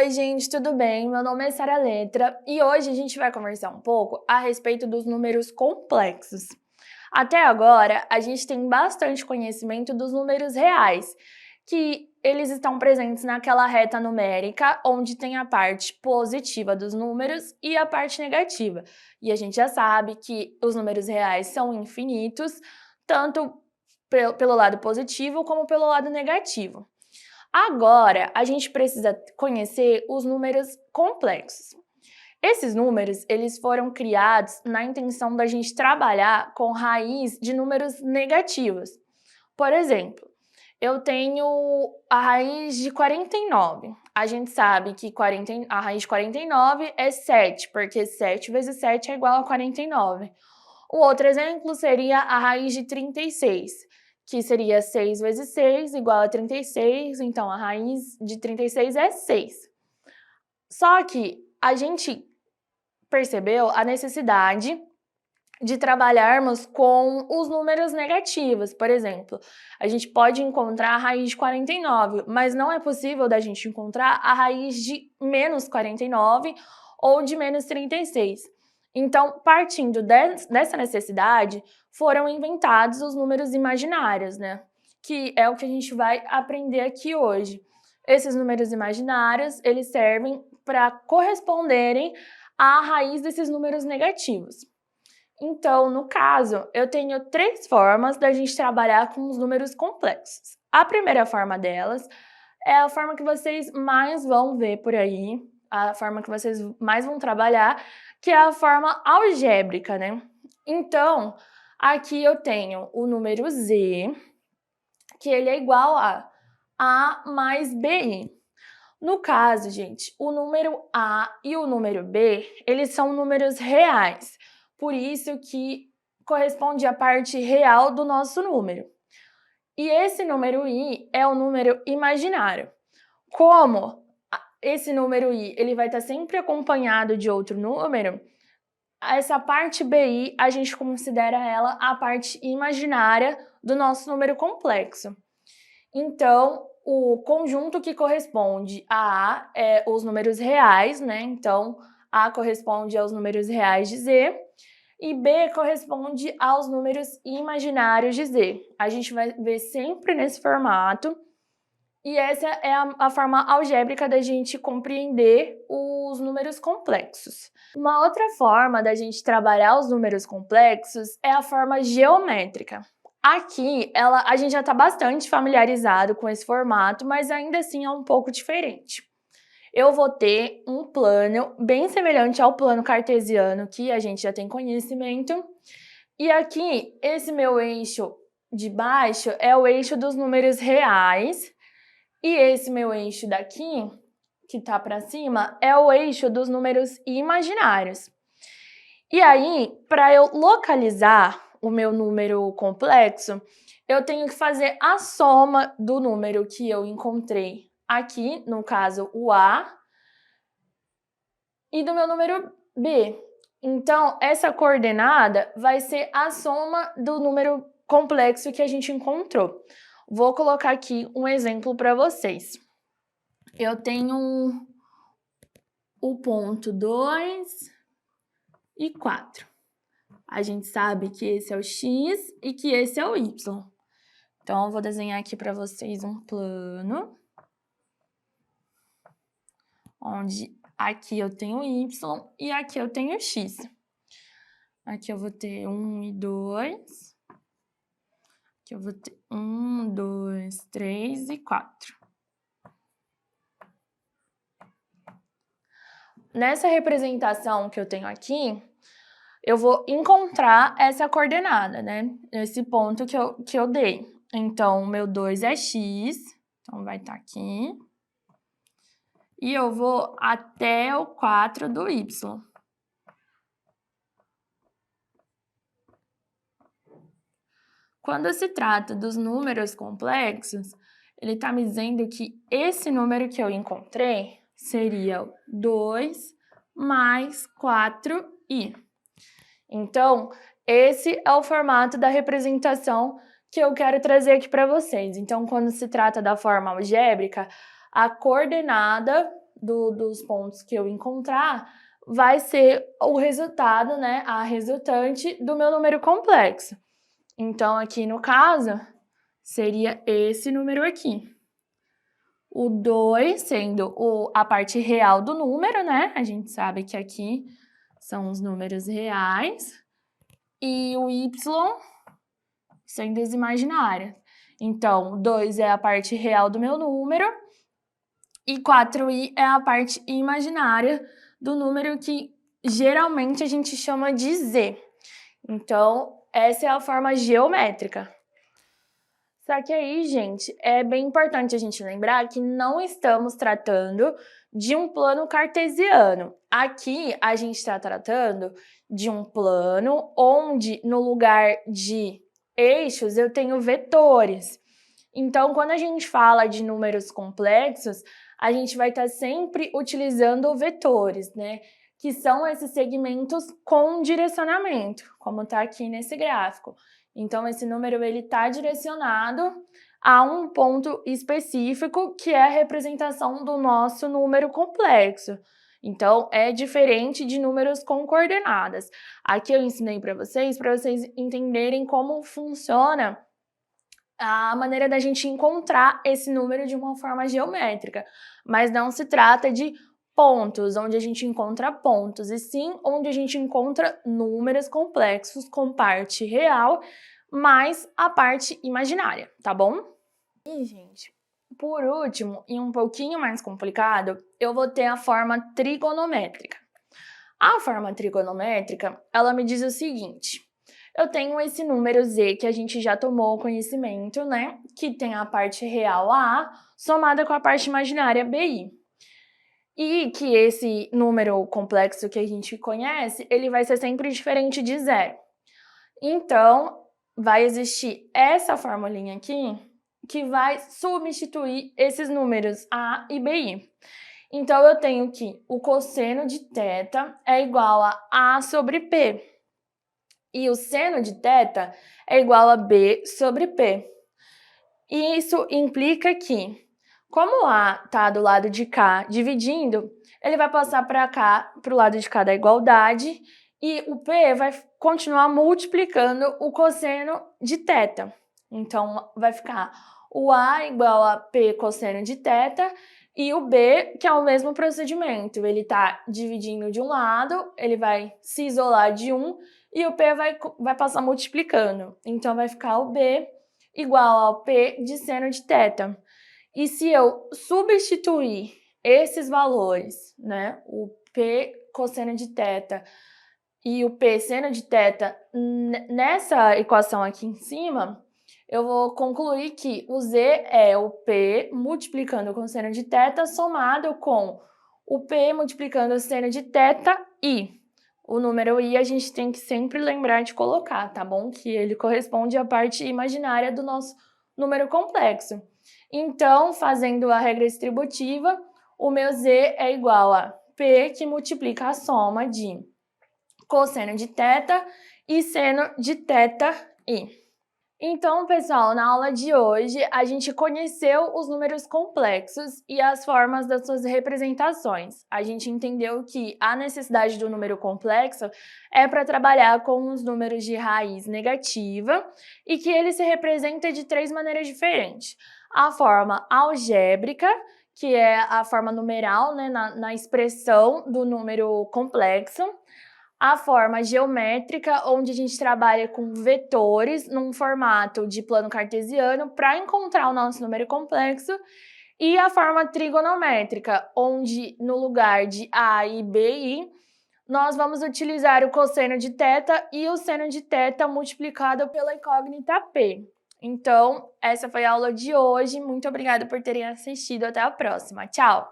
Oi, gente, tudo bem? Meu nome é Sara Letra e hoje a gente vai conversar um pouco a respeito dos números complexos. Até agora, a gente tem bastante conhecimento dos números reais, que eles estão presentes naquela reta numérica, onde tem a parte positiva dos números e a parte negativa. E a gente já sabe que os números reais são infinitos, tanto pelo lado positivo como pelo lado negativo. Agora, a gente precisa conhecer os números complexos. Esses números, eles foram criados na intenção da gente trabalhar com raiz de números negativos. Por exemplo, eu tenho a raiz de 49. A gente sabe que a raiz de 49 é 7, porque 7 vezes 7 é igual a 49. O outro exemplo seria a raiz de 36, que seria 6 vezes 6 igual a 36, então a raiz de 36 é 6. Só que a gente percebeu a necessidade de trabalharmos com os números negativos. Por exemplo, a gente pode encontrar a raiz de 49, mas não é possível da gente encontrar a raiz de menos 49 ou de menos 36. Então, partindo dessa necessidade, foram inventados os números imaginários, né? Que é o que a gente vai aprender aqui hoje. Esses números imaginários, eles servem para corresponderem à raiz desses números negativos. Então, no caso, eu tenho 3 formas da gente trabalhar com os números complexos. A primeira forma delas é a forma que vocês mais vão ver por aí, a forma que vocês mais vão trabalhar, que é a forma algébrica, né? Então, aqui eu tenho o número z, que ele é igual a mais bi. No caso, gente, o número a e o número b, eles são números reais. Por isso que corresponde à parte real do nosso número. E esse número i é o número imaginário. Como esse número i ele vai estar sempre acompanhado de outro número, essa parte bi a gente considera ela a parte imaginária do nosso número complexo. Então, o conjunto que corresponde a é os números reais, né? Então, a corresponde aos números reais de z e b corresponde aos números imaginários de z. A gente vai ver sempre nesse formato. E essa é a forma algébrica da gente compreender os números complexos. Uma outra forma da gente trabalhar os números complexos é a forma geométrica. Aqui, a gente já está bastante familiarizado com esse formato, mas ainda assim é um pouco diferente. Eu vou ter um plano bem semelhante ao plano cartesiano, que a gente já tem conhecimento. E aqui, esse meu eixo de baixo é o eixo dos números reais. E esse meu eixo daqui, que tá para cima, é o eixo dos números imaginários. E aí, para eu localizar o meu número complexo, eu tenho que fazer a soma do número que eu encontrei aqui, no caso o A, e do meu número B. Então, essa coordenada vai ser a soma do número complexo que a gente encontrou. Vou colocar aqui um exemplo para vocês. Eu tenho o ponto 2 e 4. A gente sabe que esse é o x e que esse é o y. Então, eu vou desenhar aqui para vocês um plano, onde aqui eu tenho y e aqui eu tenho x. Aqui eu vou ter 1 e 2. Aqui eu vou ter 1, 2, 3 e 4. Nessa representação que eu tenho aqui, eu vou encontrar essa coordenada, né? Esse ponto que eu dei. Então, o meu 2 é x, então vai estar aqui. E eu vou até o 4 do y. Quando se trata dos números complexos, ele está me dizendo que esse número que eu encontrei seria 2 mais 4i. Então, esse é o formato da representação que eu quero trazer aqui para vocês. Então, quando se trata da forma algébrica, a coordenada dos pontos que eu encontrar vai ser o resultado, né, a resultante do meu número complexo. Então, aqui no caso, seria esse número aqui. O 2 sendo a parte real do número, né? A gente sabe que aqui são os números reais. E o y sendo as imaginárias. Então, 2 é a parte real do meu número e 4i é a parte imaginária do número que geralmente a gente chama de z. Então, essa é a forma geométrica. Só que aí, gente, é bem importante a gente lembrar que não estamos tratando de um plano cartesiano. Aqui, a gente está tratando de um plano onde, no lugar de eixos, eu tenho vetores. Então, quando a gente fala de números complexos, a gente vai estar sempre utilizando vetores, né? Que são esses segmentos com direcionamento, como está aqui nesse gráfico. Então, esse número está direcionado a um ponto específico, que é a representação do nosso número complexo. Então, é diferente de números com coordenadas. Aqui eu ensinei para vocês entenderem como funciona a maneira da gente encontrar esse número de uma forma geométrica. Mas não se trata de pontos, onde a gente encontra pontos, e sim onde a gente encontra números complexos com parte real, mais a parte imaginária, tá bom? E, gente, por último, e um pouquinho mais complicado, eu vou ter a forma trigonométrica. A forma trigonométrica, ela me diz o seguinte: eu tenho esse número z que a gente já tomou conhecimento, né? Que tem a parte real a somada com a parte imaginária bi. E que esse número complexo que a gente conhece, ele vai ser sempre diferente de zero. Então, vai existir essa formulinha aqui que vai substituir esses números a e bi. Então, eu tenho que o cosseno de θ é igual a sobre p. E o seno de θ é igual a b sobre p. E isso implica que, como A está do lado de cá dividindo, ele vai passar para cá, para o lado de cá da igualdade, e o P vai continuar multiplicando o cosseno de θ. Então, vai ficar o A igual a P cosseno de θ, e o B, que é o mesmo procedimento. Ele está dividindo de um lado, ele vai se isolar de um, e o P vai passar multiplicando. Então, vai ficar o B igual ao P de seno de θ. E se eu substituir esses valores, né, o P cosseno de θ e o P seno de θ nessa equação aqui em cima, eu vou concluir que o Z é o P multiplicando com seno de θ somado com o P multiplicando o seno de θ e o número i a gente tem que sempre lembrar de colocar, tá bom? Que ele corresponde à parte imaginária do nosso número complexo. Então, fazendo a regra distributiva, o meu z é igual a p que multiplica a soma de cosseno de θ e seno de θi. Então, pessoal, na aula de hoje, a gente conheceu os números complexos e as formas das suas representações. A gente entendeu que a necessidade do número complexo é para trabalhar com os números de raiz negativa e que ele se representa de 3 maneiras diferentes. A forma algébrica, que é a forma numeral, né, na expressão do número complexo. A forma geométrica, onde a gente trabalha com vetores num formato de plano cartesiano para encontrar o nosso número complexo. E a forma trigonométrica, onde no lugar de a e bi, nós vamos utilizar o cosseno de θ e o seno de θ multiplicado pela incógnita p. Então, essa foi a aula de hoje. Muito obrigada por terem assistido. Até a próxima. Tchau!